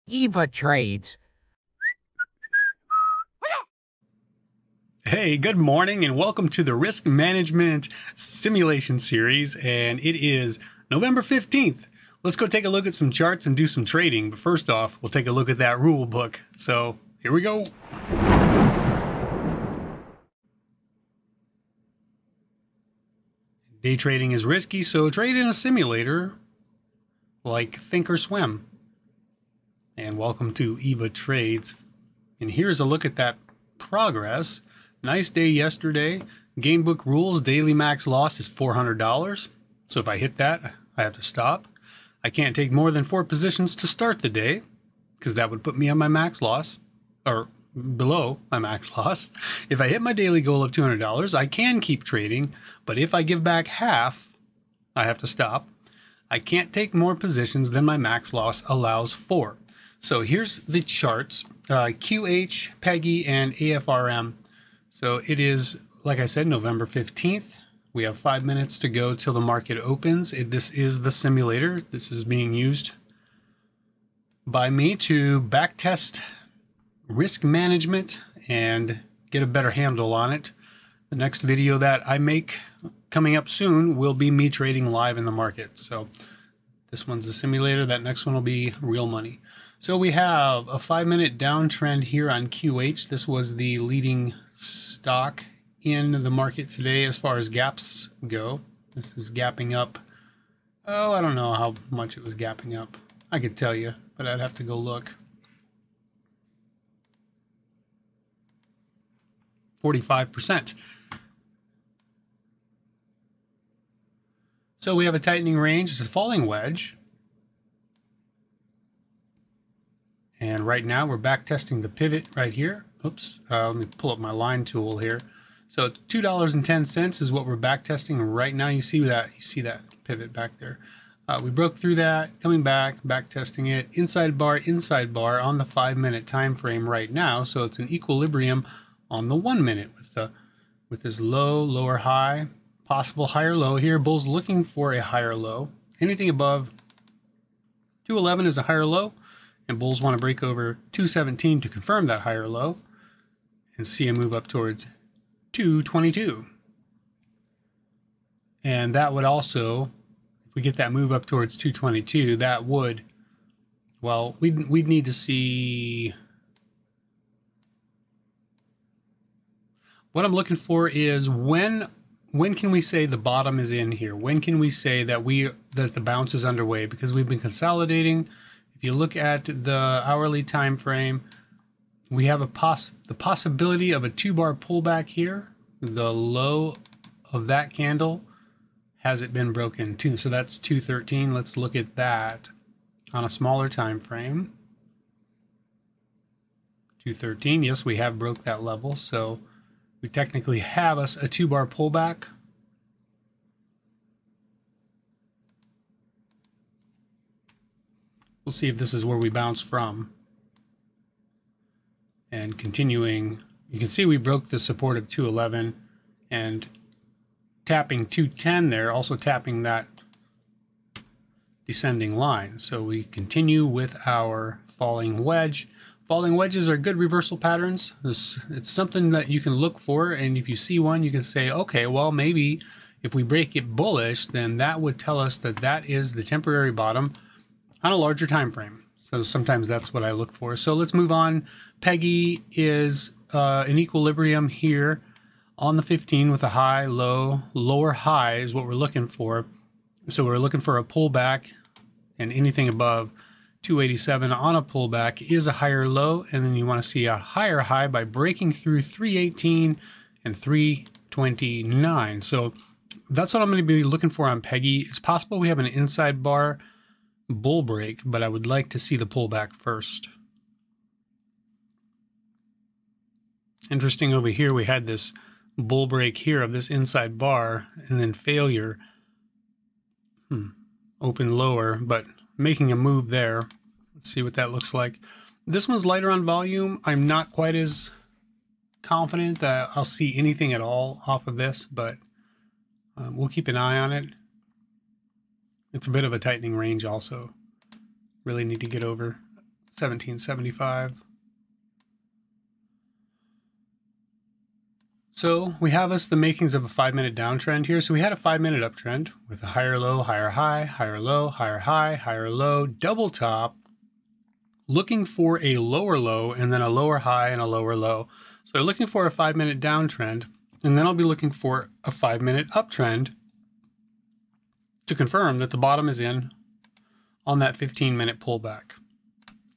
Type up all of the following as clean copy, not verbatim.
Eva trades. Hey, good morning and welcome to the Risk Management Simulation Series, and it is November 15th. Let's go take a look at some charts and do some trading, but first off, we'll take a look at that rule book. So, here we go. Day trading is risky, so trade in a simulator like Think or Swim. And welcome to Eva Trades. And here's a look at that progress. Nice day yesterday. Gamebook rules, daily max loss is $400. So if I hit that, I have to stop. I can't take more than 4 positions to start the day, because that would put me on my max loss, or below my max loss. If I hit my daily goal of $200, I can keep trading, but if I give back half, I have to stop. I can't take more positions than my max loss allows for. So here's the charts, QH, PEGI, and AFRM. So it is, like I said, November 15th. We have 5 minutes to go till the market opens. This is the simulator. This is being used by me to backtest risk management and get a better handle on it. The next video that I make coming up soon will be me trading live in the market. So this one's the simulator. That next one will be real money. So we have a 5-minute downtrend here on QH. This was the leading stock in the market today as far as gaps go. This is gapping up. Oh, I don't know how much it was gapping up. I could tell you, but I'd have to go look. 45%. So we have a tightening range. It's a falling wedge. And right now we're back testing the pivot right here. Oops, let me pull up my line tool here. So $2.10 is what we're back testing right now. You see that pivot back there. We broke through that, coming back testing it. Inside bar on the 5-minute time frame right now. So it's an equilibrium on the 1 minute with this low, lower high, possible higher low here. Bull's looking for a higher low. Anything above 211 is a higher low. And bulls want to break over 217 to confirm that higher low and see a move up towards 222. And that would also, if we get that move up towards 222, that would, well, we'd need to see, what I'm looking for is when can we say the bottom is in here? When can we say that the bounce is underway? Because we've been consolidating. If you look at the hourly time frame, we have the possibility of a 2-bar pullback here. The low of that candle hasn't been broken too, so that's 213. Let's look at that on a smaller time frame. 213. Yes, we have broke that level, so we technically have a 2-bar pullback. We'll see if this is where we bounce from. And continuing, you can see we broke the support of 211 and tapping 210 there, also tapping that descending line. So we continue with our falling wedge. Falling wedges are good reversal patterns. It's something that you can look for, and if you see one, you can say, okay, well, maybe if we break it bullish, then that would tell us that that is the temporary bottom on a larger time frame. So sometimes that's what I look for. So let's move on. PEGI is in equilibrium here on the 15 with a high, low, lower high is what we're looking for. So we're looking for a pullback, and anything above 287 on a pullback is a higher low, and then you want to see a higher high by breaking through 318 and 329. So that's what I'm going to be looking for on PEGI. It's possible we have an inside bar bull break, but I would like to see the pullback first. Interesting, over here we had this bull break here of this inside bar and then failure. Open lower, but making a move there. Let's see what that looks like. This one's lighter on volume. I'm not quite as confident that I'll see anything at all off of this, but we'll keep an eye on it. It's a bit of a tightening range also. Really need to get over 1775. So we have us the makings of a 5-minute downtrend here. So we had a 5-minute uptrend with a higher low, higher high, higher low, higher high, higher low, double top, looking for a lower low and then a lower high and a lower low. So looking for a 5-minute downtrend, and then I'll be looking for a 5-minute uptrend to confirm that the bottom is in on that 15-minute pullback.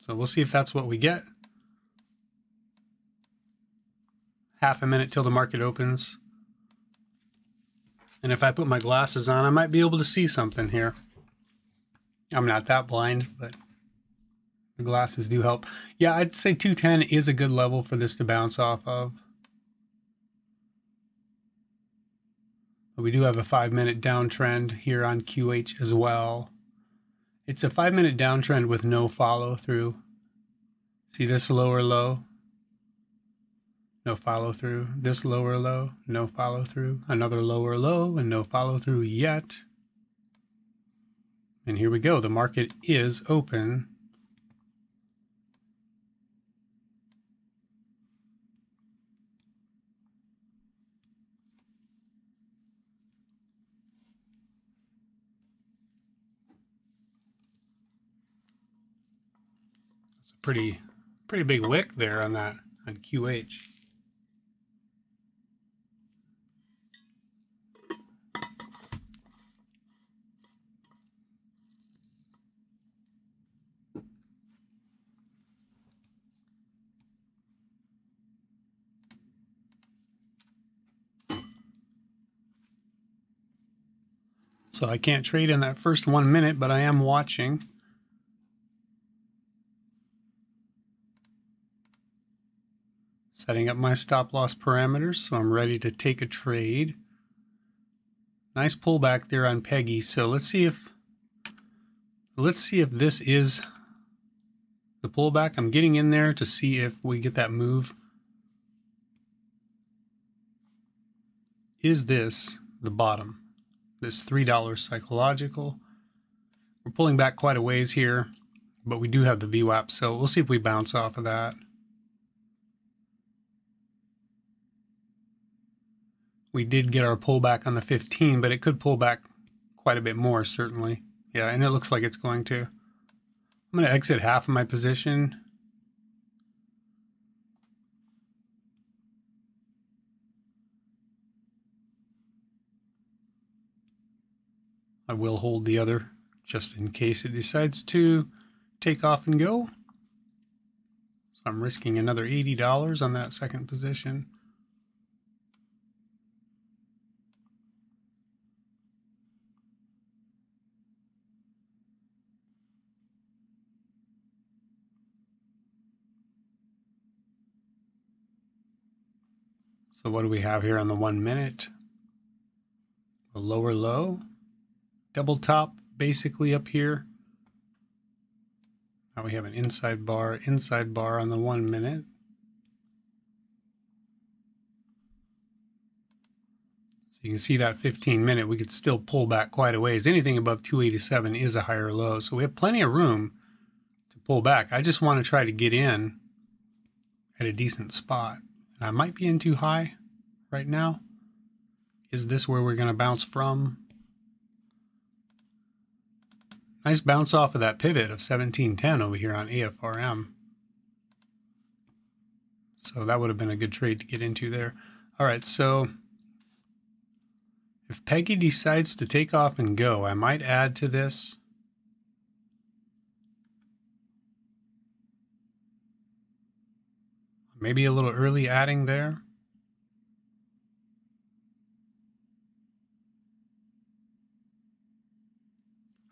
So we'll see if that's what we get. Half a minute till the market opens. And if I put my glasses on, I might be able to see something here. I'm not that blind, but the glasses do help. Yeah, I'd say 210 is a good level for this to bounce off of. But we do have a 5-minute downtrend here on QH as well. It's a 5-minute downtrend with no follow through. See this lower low? No follow through. This lower low, no follow through. Another lower low and no follow through yet. And here we go. The market is open. It's a pretty big wick there on that on QH. So I can't trade in that first 1 minute, but I am watching. Setting up my stop loss parameters, so I'm ready to take a trade. Nice pullback there on Peggy. So let's see if this is the pullback. I'm getting in there to see if we get that move. Is this the bottom? This $3 psychological. We're pulling back quite a ways here, but we do have the VWAP, so we'll see if we bounce off of that. We did get our pullback on the 15, but it could pull back quite a bit more, certainly. Yeah, and it looks like it's going to. I'm going to exit half of my position. I will hold the other just in case it decides to take off and go. So I'm risking another $80 on that second position. So what do we have here on the 1 minute? A lower low, double top basically up here. Now we have an inside bar on the 1 minute. So you can see that 15-minute, we could still pull back quite a ways. Anything above 287 is a higher low. So we have plenty of room to pull back. I just want to try to get in at a decent spot. And I might be in too high right now. Is this where we're going to bounce from? Nice bounce off of that pivot of 1710 over here on AFRM. So that would have been a good trade to get into there. All right, so if Peggy decides to take off and go, I might add to this. Maybe a little early adding there.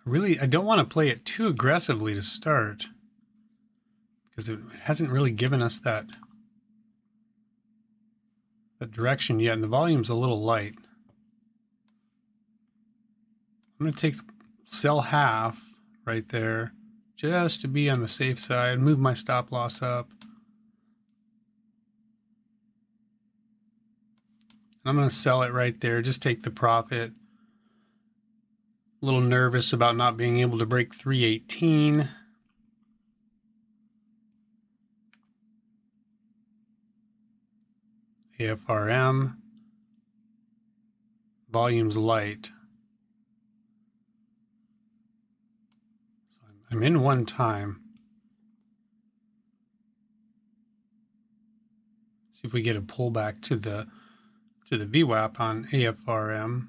I don't want to play it too aggressively to start because it hasn't really given us that direction yet, and the volume's a little light. I'm going to sell half right there just to be on the safe side, move my stop loss up. I'm going to sell it right there, just take the profit. A little nervous about not being able to break 318. AFRM, volume's light. So I'm in one time. See if we get a pullback to the VWAP on AFRM.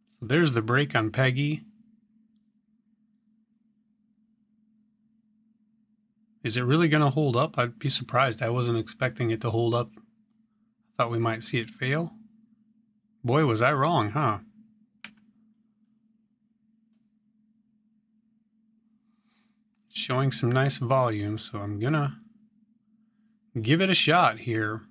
So there's the break on Peggy. Is it really going to hold up? I'd be surprised. I wasn't expecting it to hold up. Thought we might see it fail. Boy, was I wrong, huh? Showing some nice volume, so I'm gonna give it a shot here.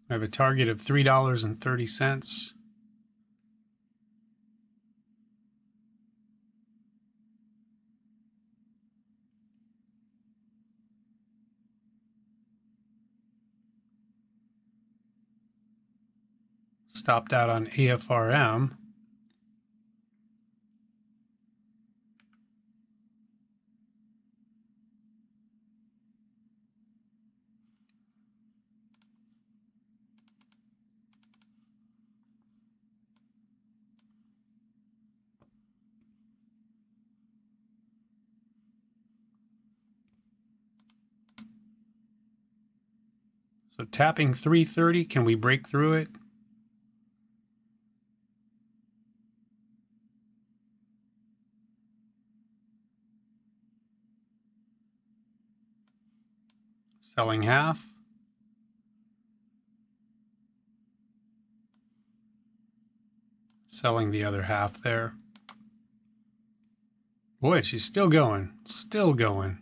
I have a target of $3.30. Stopped out on AFRM. So tapping 330, can we break through it? Selling half. Selling the other half there. Boy, she's still going. Still going.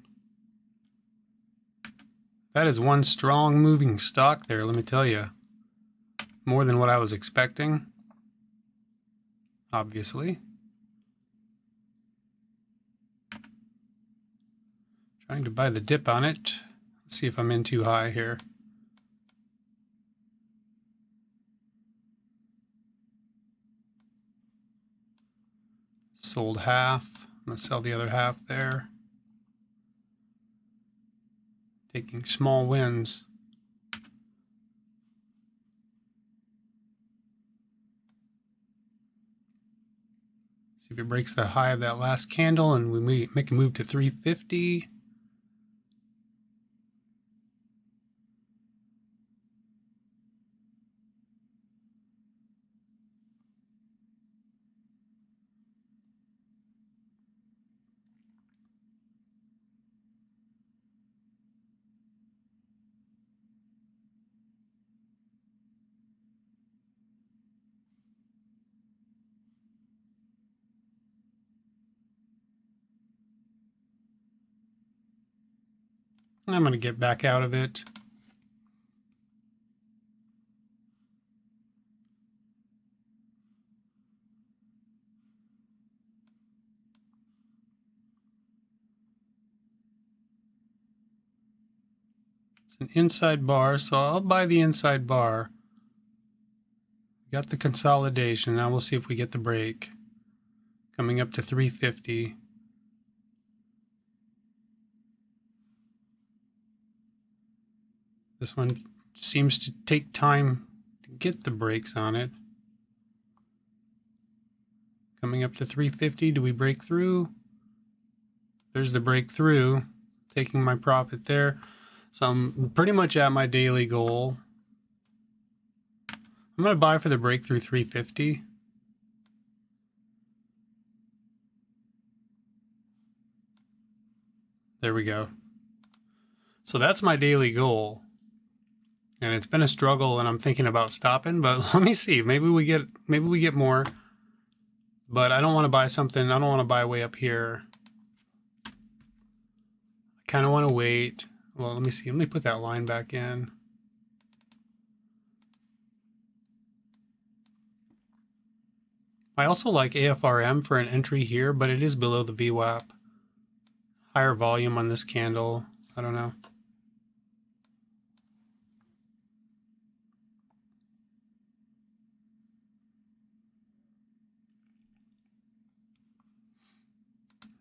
That is one strong moving stock there, let me tell you. More than what I was expecting. Obviously. Trying to buy the dip on it. Let's see if I'm in too high here. Sold half. I'm going to sell the other half there. Taking small wins. See if it breaks the high of that last candle and we make a move to 350. I'm going to get back out of it. It's an inside bar, so I'll buy the inside bar. Got the consolidation. Now we'll see if we get the break. Coming up to 350. This one seems to take time to get the breaks on it. Coming up to 350, do we break through? There's the breakthrough, taking my profit there. So I'm pretty much at my daily goal. I'm going to buy for the breakthrough 350. There we go. So that's my daily goal. And it's been a struggle and I'm thinking about stopping, but let me see. Maybe we get more. But I don't want to buy something. I don't want to buy way up here. I kind of want to wait. Well, let me see. Let me put that line back in. I also like AFRM for an entry here, but it is below the VWAP. Higher volume on this candle. I don't know.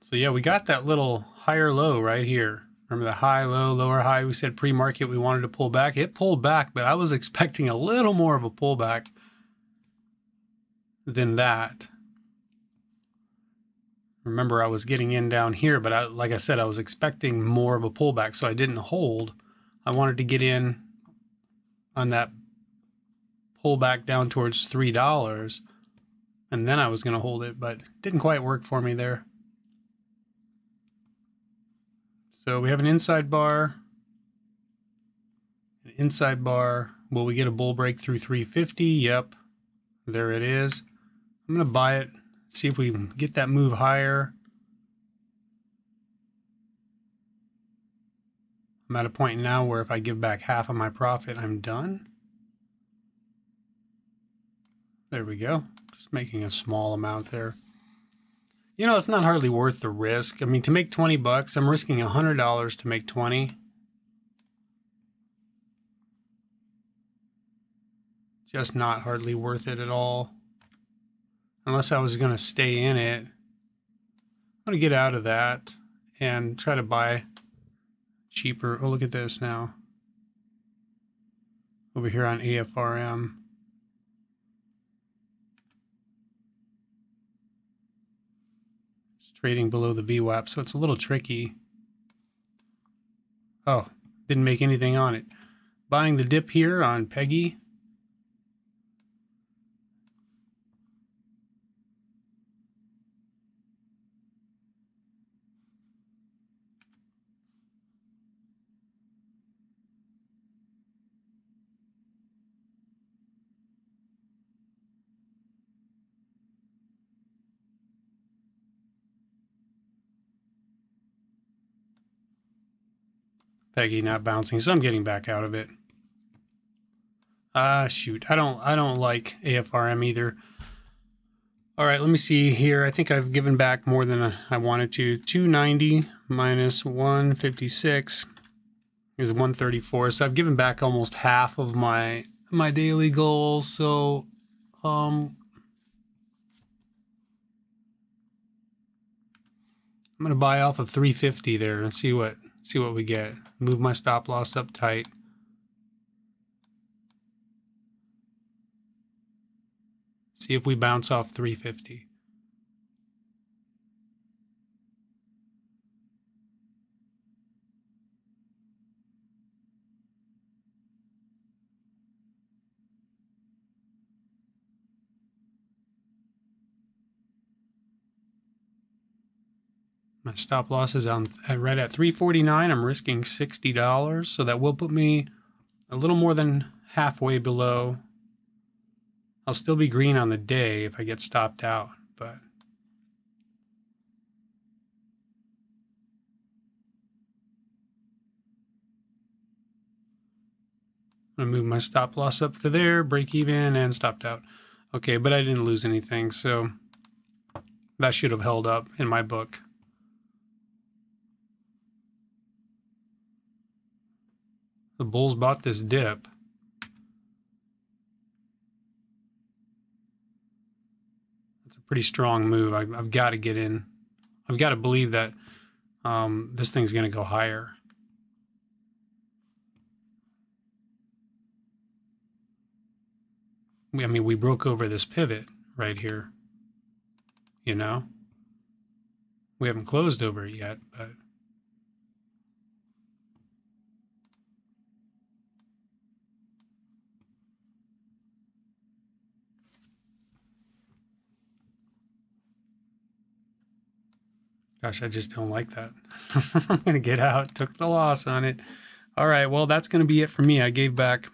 So yeah, we got that little higher low right here. Remember the high, low, lower, high? We said pre-market we wanted to pull back. It pulled back, but I was expecting a little more of a pullback than that. Remember, I was getting in down here, but like I said, I was expecting more of a pullback, so I didn't hold. I wanted to get in on that pullback down towards $3, and then I was going to hold it, but it didn't quite work for me there. So we have an inside bar, an inside bar. Will we get a bull break through 350? Yep, there it is. I'm going to buy it, see if we can get that move higher. I'm at a point now where if I give back half of my profit, I'm done. There we go. Just making a small amount there. You know, it's not hardly worth the risk. I mean, to make 20 bucks, I'm risking $100 to make 20. Just not hardly worth it at all. Unless I was going to stay in it. I'm going to get out of that and try to buy cheaper. Oh, look at this now. Over here on AFRM. It's trading below the VWAP, so it's a little tricky. Oh, didn't make anything on it. Buying the dip here on Peggy. Peggy not bouncing, so I'm getting back out of it. Shoot, I don't like AFRM either. All right, let me see here. I think I've given back more than I wanted to. 290 minus 156 is 134. So I've given back almost half of my daily goals. So I'm gonna buy off of 350 there and see what we get. Move my stop loss up tight. See if we bounce off 350. My stop loss is on right at 349. I'm risking $60, so that will put me a little more than halfway below. I'll still be green on the day if I get stopped out, but I'm gonna move my stop loss up to there, break even, and stopped out. Okay, but I didn't lose anything, so that should have held up in my book. The bulls bought this dip. It's a pretty strong move. I've got to get in. I've got to believe that this thing's going to go higher. I mean, we broke over this pivot right here. You know? We haven't closed over it yet, but... Gosh, I just don't like that. I'm going to get out. Took the loss on it. All right, well, that's going to be it for me. I gave back...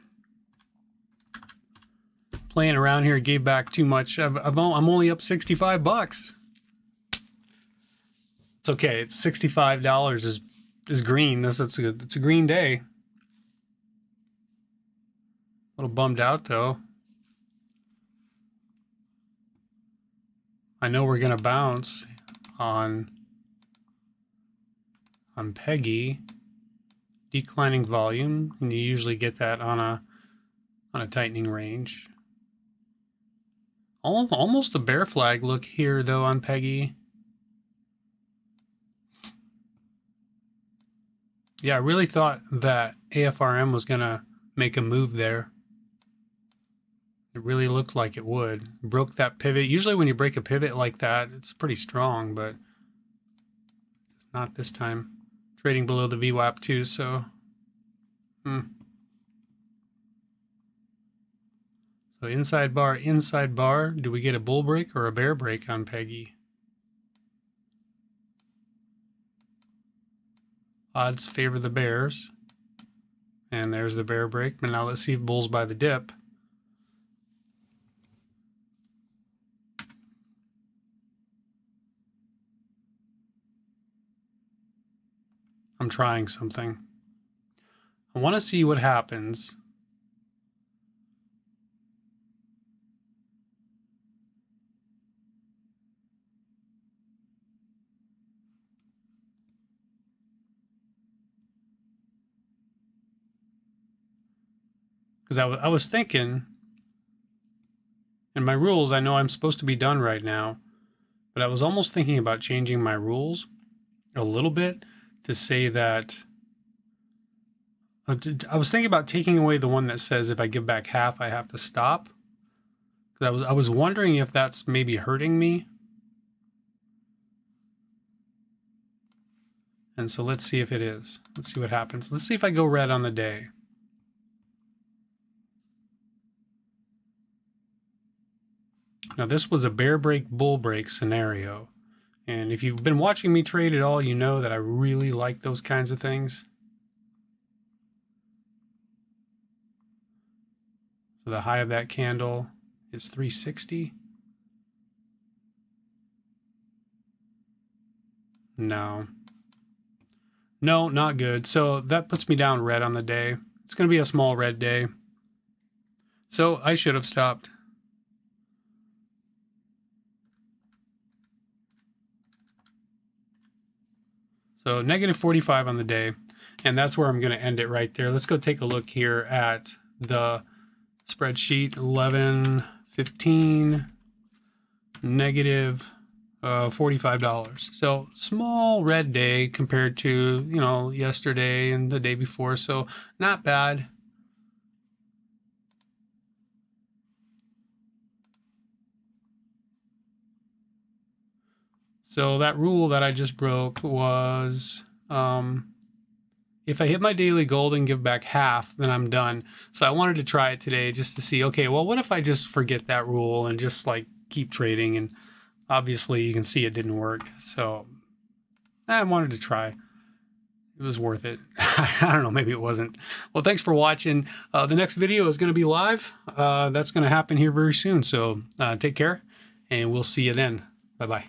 Playing around here, gave back too much. I'm only up 65 bucks. It's okay. It's $65 is green. It's a green day. A little bummed out though. I know we're gonna bounce on Peggy. Declining volume, and you usually get that on a tightening range. Almost a bear flag look here though on Peggy. Yeah, I really thought that AFRM was going to make a move there. It really looked like it would. Broke that pivot. Usually when you break a pivot like that, it's pretty strong, but not this time. Trading below the VWAP too, so... So inside bar, inside bar. Do we get a bull break or a bear break on Peggy? Odds favor the bears. And there's the bear break. But now let's see if bulls buy the dip. I'm trying something. I want to see what happens. Because I was thinking, in my rules, I know I'm supposed to be done right now, but I was almost thinking about changing my rules a little bit to say that I was thinking about taking away the one that says if I give back half, I have to stop. Because I was wondering if that's maybe hurting me. And so let's see if it is. Let's see what happens. Let's see if I go red on the day. Now this was a bear break, bull break scenario. And if you've been watching me trade at all, you know that I really like those kinds of things. So the high of that candle is 360. No, not good. So that puts me down red on the day. It's going to be a small red day. So I should have stopped. So negative 45 on the day. And that's where I'm going to end it right there. Let's go take a look here at the spreadsheet. 11, 15, negative $45. So small red day compared to, you know, yesterday and the day before. So not bad. So that rule that I just broke was if I hit my daily goal and give back half, then I'm done. So I wanted to try it today just to see, okay, well, what if I just forget that rule and just like keep trading? And obviously you can see it didn't work. So I wanted to try. It was worth it. I don't know, maybe it wasn't. Well, thanks for watching. The next video is going to be live. That's going to happen here very soon. So take care and we'll see you then. Bye-bye.